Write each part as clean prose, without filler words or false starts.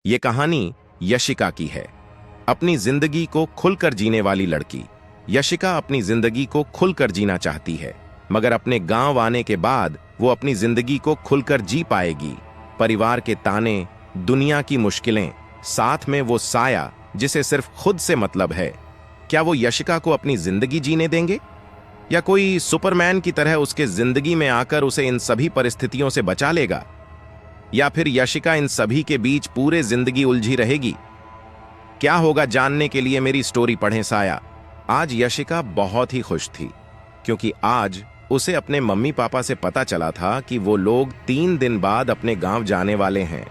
ये कहानी यशिका की है। अपनी जिंदगी को खुलकर जीने वाली लड़की। यशिका अपनी जिंदगी को खुलकर जीना चाहती है, मगर अपने गांव आने के बाद वो अपनी जिंदगी को खुलकर जी पाएगी। परिवार के ताने, दुनिया की मुश्किलें, साथ में वो साया जिसे सिर्फ खुद से मतलब है। क्या वो यशिका को अपनी जिंदगी जीने देंगे, या कोई सुपरमैन की तरह उसके जिंदगी में आकर उसे इन सभी परिस्थितियों से बचा लेगा, या फिर यशिका इन सभी के बीच पूरे जिंदगी उलझी रहेगी? क्या होगा जानने के लिए मेरी स्टोरी पढ़ें साया। आज यशिका बहुत ही खुश थी, क्योंकि आज उसे अपने मम्मी पापा से पता चला था कि वो लोग 3 दिन बाद अपने गांव जाने वाले हैं।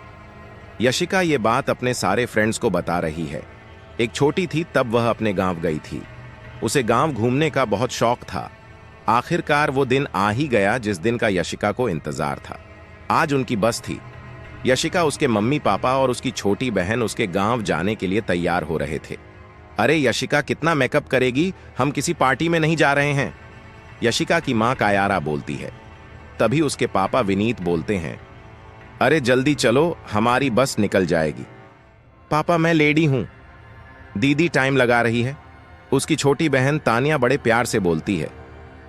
यशिका ये बात अपने सारे फ्रेंड्स को बता रही है। एक छोटी थी तब वह अपने गांव गई थी। उसे गांव घूमने का बहुत शौक था। आखिरकार वो दिन आ ही गया जिस दिन का यशिका को इंतजार था। आज उनकी बस थी। यशिका, उसके मम्मी पापा और उसकी छोटी बहन उसके गांव जाने के लिए तैयार हो रहे थे। अरे यशिका, कितना मेकअप करेगी, हम किसी पार्टी में नहीं जा रहे हैं, यशिका की मां कायारा बोलती है। तभी उसके पापा विनीत बोलते हैं, अरे जल्दी चलो, हमारी बस निकल जाएगी। पापा, मैं लेडी हूं, दीदी टाइम लगा रही है, उसकी छोटी बहन तानिया बड़े प्यार से बोलती है।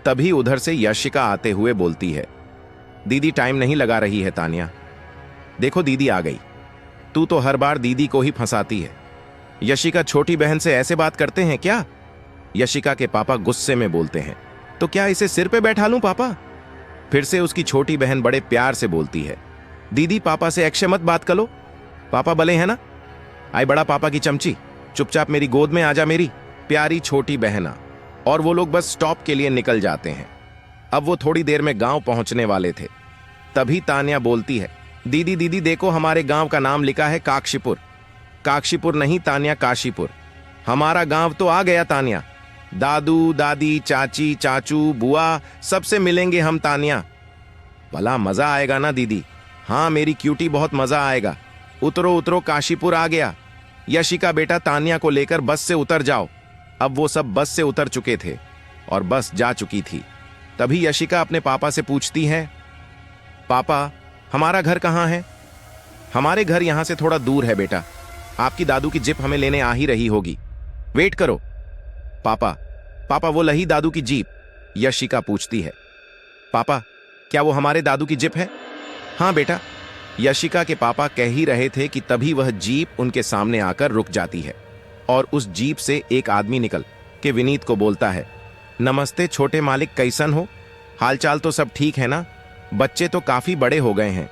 तभी उधर से यशिका आते हुए बोलती है, दीदी टाइम नहीं लगा रही है तानिया, देखो दीदी आ गई। तू तो हर बार दीदी को ही फंसाती है। यशिका, छोटी बहन से ऐसे बात करते हैं क्या? यशिका के पापा गुस्से में बोलते हैं, तो क्या इसे सिर पे बैठा लूं पापा? फिर से उसकी छोटी बहन बड़े प्यार से बोलती है, दीदी पापा से एक्शे मत बात करो, पापा भले है ना। आई बड़ा पापा की चमची, चुपचाप मेरी गोद में आजा मेरी प्यारी छोटी बहना। और वो लोग बस स्टॉप के लिए निकल जाते हैं। अब वो थोड़ी देर में गांव पहुंचने वाले थे। तभी तानिया बोलती है, दीदी दीदी देखो, हमारे गांव का नाम लिखा है काशीपुर। काशीपुर नहीं तानिया, काशीपुर। हमारा गांव तो आ गया तानिया। दादू दादी, चाची चाचू, बुआ, सबसे मिलेंगे हम तानिया। भला मजा आएगा ना दीदी? हाँ मेरी क्यूटी, बहुत मजा आएगा। उतरो उतरो, काशीपुर आ गया। यशिका बेटा, तानिया को लेकर बस से उतर जाओ। अब वो सब बस से उतर चुके थे और बस जा चुकी थी। तभी यशिका अपने पापा से पूछती है, पापा हमारा घर कहाँ है? हमारे घर यहां से थोड़ा दूर है बेटा, आपकी दादू की जीप हमें लेने आ ही रही होगी, वेट करो। पापा पापा वो लही दादू की जीप? यशिका पूछती है। पापा, क्या वो हमारे दादू की जीप है? हाँ बेटा, यशिका के पापा कह ही रहे थे कि तभी वह जीप उनके सामने आकर रुक जाती है और उस जीप से एक आदमी निकल के विनीत को बोलता है, नमस्ते छोटे मालिक, कैसन हो? हालचाल तो सब ठीक है ना? बच्चे तो काफी बड़े हो गए हैं।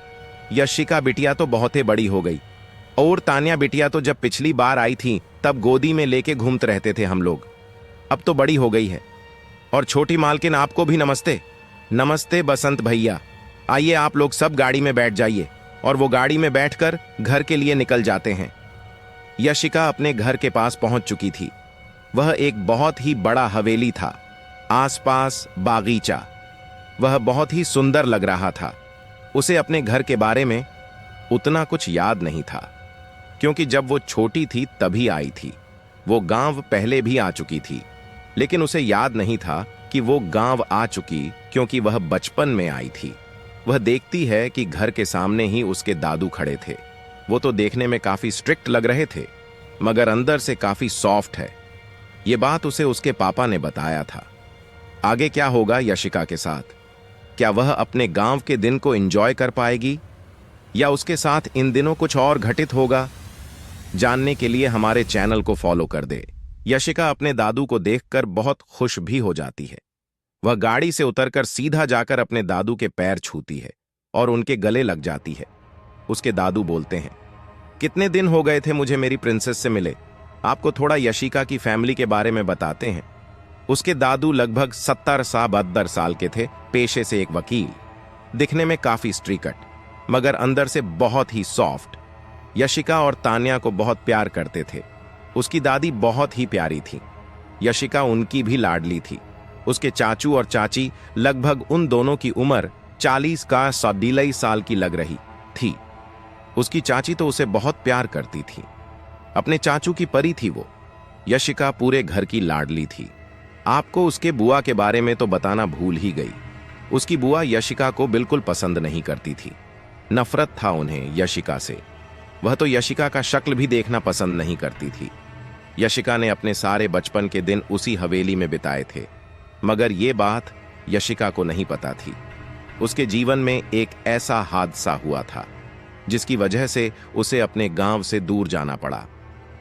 यशिका बिटिया तो बहुत ही बड़ी हो गई, और तानिया बिटिया तो जब पिछली बार आई थी तब गोदी में लेके घूमते रहते थे हम लोग, अब तो बड़ी हो गई है। और छोटी मालकिन, आपको भी नमस्ते। नमस्ते बसंत भैया, आइए आप लोग सब गाड़ी में बैठ जाइए। और वो गाड़ी में बैठकर घर के लिए निकल जाते हैं। यशिका अपने घर के पास पहुंच चुकी थी। वह एक बहुत ही बड़ा हवेली था, आसपास बागीचा। वह बहुत ही सुंदर लग रहा था। उसे अपने घर के बारे में उतना कुछ याद नहीं था, क्योंकि जब वो छोटी थी तभी आई थी। वो गांव पहले भी आ चुकी थी, लेकिन उसे याद नहीं था कि वो गांव आ चुकी, क्योंकि वह बचपन में आई थी। वह देखती है कि घर के सामने ही उसके दादू खड़े थे। वो तो देखने में काफी स्ट्रिक्ट लग रहे थे, मगर अंदर से काफी सॉफ्ट है। ये बात उसे उसके पापा ने बताया था। आगे क्या होगा यशिका के साथ? क्या वह अपने गांव के दिन को एंजॉय कर पाएगी, या उसके साथ इन दिनों कुछ और घटित होगा? जानने के लिए हमारे चैनल को फॉलो कर दे। यशिका अपने दादू को देखकर बहुत खुश भी हो जाती है। वह गाड़ी से उतरकर सीधा जाकर अपने दादू के पैर छूती है और उनके गले लग जाती है। उसके दादू बोलते हैं, कितने दिन हो गए थे मुझे मेरी प्रिंसेस से मिले, आपको थोड़ा यशिका की फैमिली के बारे में बताते हैं। उसके दादू लगभग 70-72 साल के थे, पेशे से एक वकील, दिखने में काफी स्ट्रिक्ट, मगर अंदर से बहुत ही सॉफ्ट। यशिका और तानिया को बहुत प्यार करते थे। उसकी दादी बहुत ही प्यारी थी। यशिका उनकी भी लाडली थी। उसके चाचू और चाची लगभग उन दोनों की उम्र 40 का 100 साल की लग रही थी। उसकी चाची तो उसे बहुत प्यार करती थी। अपने चाचू की परी थी वो। यशिका पूरे घर की लाडली थी। आपको उसके बुआ के बारे में तो बताना भूल ही गई। उसकी बुआ यशिका को बिल्कुल पसंद नहीं करती थी। नफरत था उन्हें यशिका से। वह तो यशिका का शक्ल भी देखना पसंद नहीं करती थी। यशिका ने अपने सारे बचपन के दिन उसी हवेली में बिताए थे, मगर ये बात यशिका को नहीं पता थी। उसके जीवन में एक ऐसा हादसा हुआ था जिसकी वजह से उसे अपने गांव से दूर जाना पड़ा।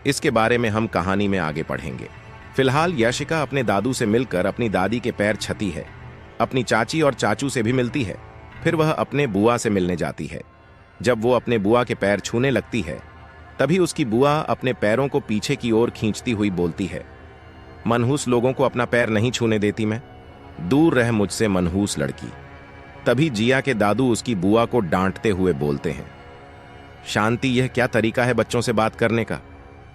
इसके बारे में हम कहानी में आगे पढ़ेंगे। फिलहाल यशिका अपने दादू से मिलकर अपनी दादी के पैर छती है, अपनी चाची और चाचू से भी मिलती है, फिर वह अपने बुआ से मिलने जाती है। जब वो अपने बुआ के पैर छूने लगती है, तभी उसकी बुआ अपने पैरों को पीछे की ओर खींचती हुई बोलती है, मनहूस लोगों को अपना पैर नहीं छूने देती मैं, दूर रह मुझसे मनहूस लड़की। तभी जिया के दादू उसकी बुआ को डांटते हुए बोलते हैं, शांति, यह क्या तरीका है बच्चों से बात करने का?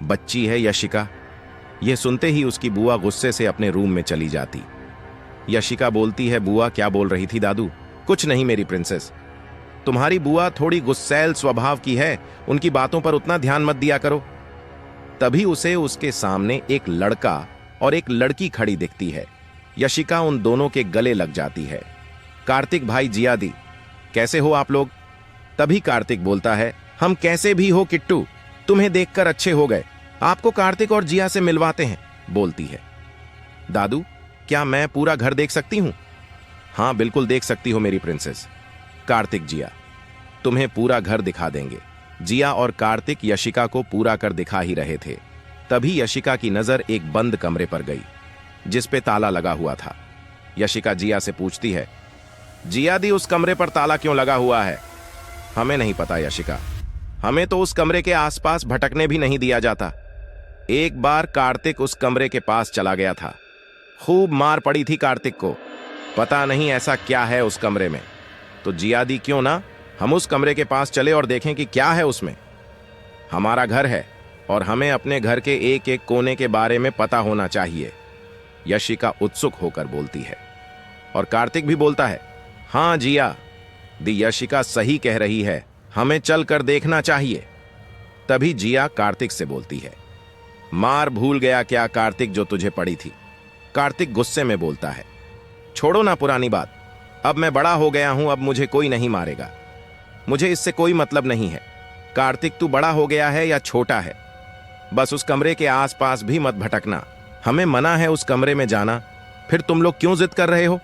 बच्ची है यशिका। यह सुनते ही उसकी बुआ गुस्से से अपने रूम में चली जाती। यशिका बोलती है, बुआ क्या बोल रही थी दादू? कुछ नहीं मेरी प्रिंसेस, तुम्हारी बुआ थोड़ी गुस्सैल स्वभाव की है, उनकी बातों पर उतना ध्यान मत दिया करो। तभी उसे उसके सामने एक लड़का और एक लड़की खड़ी दिखती है। यशिका उन दोनों के गले लग जाती है। कार्तिक भाई, जिया दी, कैसे हो आप लोग? तभी कार्तिक बोलता है, हम कैसे भी हो किट्टू, तुम्हें देखकर अच्छे हो गए, आपको कार्तिक और जिया से मिलवाते हैं, बोलती है। दादू, क्या मैं पूरा घर देख सकती हूं? हाँ बिल्कुल देख सकती हो मेरी प्रिंसेस। कार्तिक, जिया, तुम्हें पूरा घर दिखा देंगे। जिया और कार्तिक यशिका को पूरा कर दिखा ही रहे थे, तभी यशिका की नजर एक बंद कमरे पर गई जिस पे ताला लगा हुआ था। यशिका जिया से पूछती है, जिया दी, उस कमरे पर ताला क्यों लगा हुआ है? हमें नहीं पता यशिका, हमें तो उस कमरे के आसपास भटकने भी नहीं दिया जाता। एक बार कार्तिक उस कमरे के पास चला गया था, खूब मार पड़ी थी कार्तिक को, पता नहीं ऐसा क्या है उस कमरे में। तो जिया दी, क्यों ना हम उस कमरे के पास चले और देखें कि क्या है उसमें। हमारा घर है और हमें अपने घर के एक एक कोने के बारे में पता होना चाहिए, यशिका उत्सुक होकर बोलती है। और कार्तिक भी बोलता है, हाँ जिया दी, यशिका सही कह रही है, हमें चलकर देखना चाहिए। तभी जिया कार्तिक से बोलती है, मार भूल गया क्या कार्तिक जो तुझे पड़ी थी? कार्तिक गुस्से में बोलता है, छोड़ो ना पुरानी बात, अब मैं बड़ा हो गया हूं, अब मुझे कोई नहीं मारेगा, मुझे इससे कोई मतलब नहीं है। कार्तिक, तू बड़ा हो गया है या छोटा है, बस उस कमरे के आसपास भी मत भटकना, हमें मना है उस कमरे में जाना। फिर तुम लोग क्यों जिद कर रहे हो?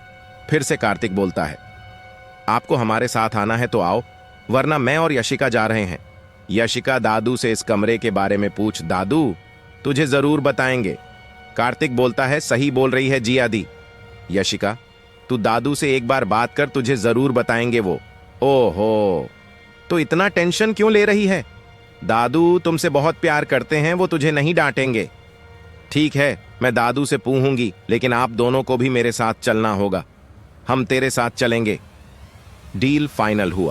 फिर से कार्तिक बोलता है, आपको हमारे साथ आना है तो आओ, वरना मैं और यशिका जा रहे हैं। यशिका, दादू से इस कमरे के बारे में पूछ, दादू तुझे जरूर बताएंगे। कार्तिक बोलता है, सही बोल रही है जिया दी, यशिका तू दादू से एक बार बात कर, तुझे जरूर बताएंगे वो। ओहो, तो इतना टेंशन क्यों ले रही है? दादू तुमसे बहुत प्यार करते हैं, वो तुझे नहीं डांटेंगे। ठीक है, मैं दादू से पूछूंगी, लेकिन आप दोनों को भी मेरे साथ चलना होगा, हम तेरे साथ चलेंगे। डील फाइनल हुआ।